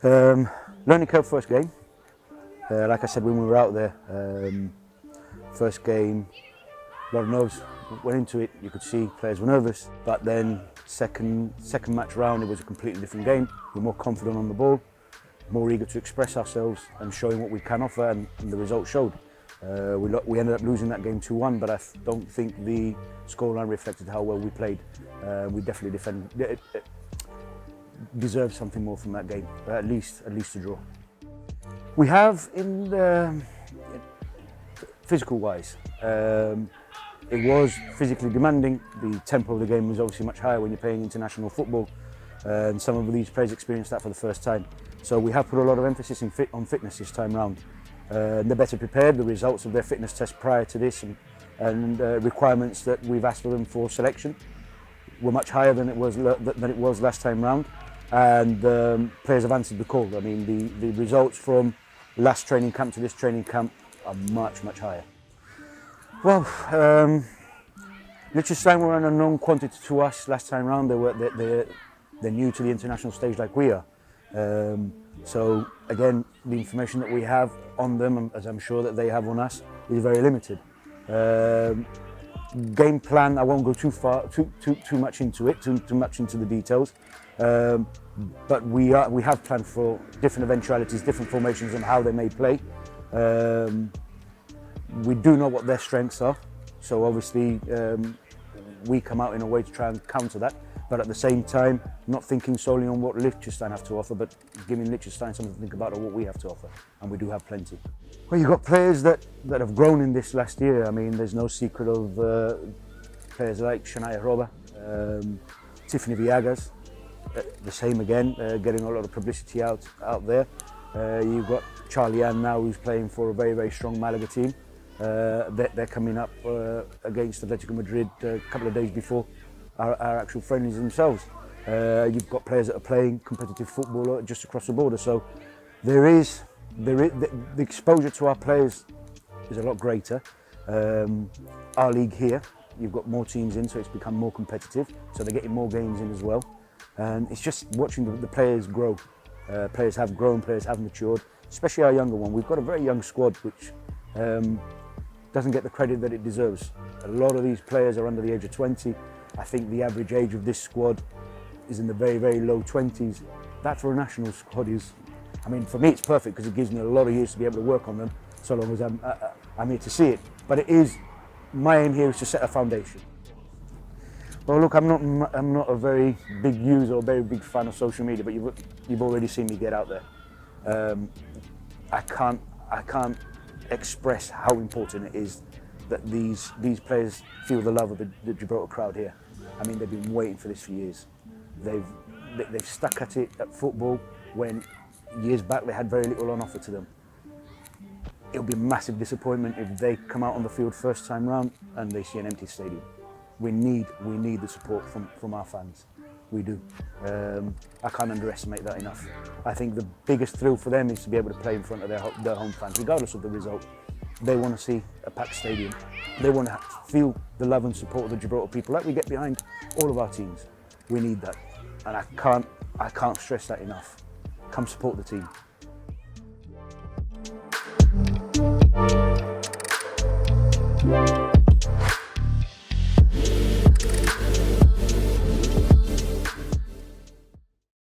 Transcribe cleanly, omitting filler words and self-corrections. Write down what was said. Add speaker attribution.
Speaker 1: Learning curve first game. Like I said, when we were out there, first game, a lot of nerves went into it. You could see players were nervous, but then second match round, it was a completely different game. We were more confident on the ball, more eager to express ourselves and showing what we can offer, and the result showed. We ended up losing that game 2-1, but I don't think the scoreline reflected how well we played. We definitely deserved something more from that game, at least a draw. We have in the physical-wise. It was physically demanding. The tempo of the game was obviously much higher when you're playing international football, and some of these players experienced that for the first time. So we have put a lot of emphasis on fitness this time round. They're better prepared. The results of their fitness test prior to this and requirements that we've asked of them for selection were much higher than it was last time round, and players have answered the call. I mean, the results from last training camp to this training camp are much higher. Well, Liechtenstein were an unknown quantity to us last time round. They're new to the international stage like we are. So again, the information that we have on them, as I'm sure that they have on us, is very limited. Game plan, I won't go too much into it, too much into the details. But we have planned for different eventualities, different formations on how they may play. We do know what their strengths are, so obviously we come out in a way to try and counter that. But at the same time, not thinking solely on what Liechtenstein have to offer, but giving Liechtenstein something to think about on what we have to offer, and we do have plenty. Well, you've got players that have grown in this last year. I mean, there's no secret of players like Shania Roba, Tiffany Villagas, the same again, getting a lot of publicity out there. You've got Charlie Ann now, who's playing for a very strong Malaga team. They're coming up against Atletico Madrid a couple of days before our actual friendlies themselves. You've got players that are playing competitive football just across the border, so the exposure to our players is a lot greater. Our league here, you've got more teams in, so it's become more competitive, so they're getting more games in as well. And it's just watching the players grow. Players have grown, players have matured, especially our younger one. We've got a very young squad which doesn't get the credit that it deserves. A lot of these players are under the age of 20. I think the average age of this squad is in the very low 20s. That for a national squad is, I mean, for me it's perfect because it gives me a lot of years to be able to work on them, so long as I'm here to see it. But it is, my aim here is to set a foundation. Well, look, I'm not a very big user or a very big fan of social media, but you've already seen me get out there. I can't express how important it is that these players feel the love of the Gibraltar crowd here. I mean, they've been waiting for this for years. They've stuck at it at football when years back they had very little on offer to them. It'll be a massive disappointment if they come out on the field first time round and they see an empty stadium. We need the support from our fans. We do. I can't underestimate that enough. I think the biggest thrill for them is to be able to play in front of their home fans, regardless of the result. They want to see a packed stadium. They want to feel the love and support of the Gibraltar people like we get behind all of our teams. We need that, and I can't stress that enough. Come support the team.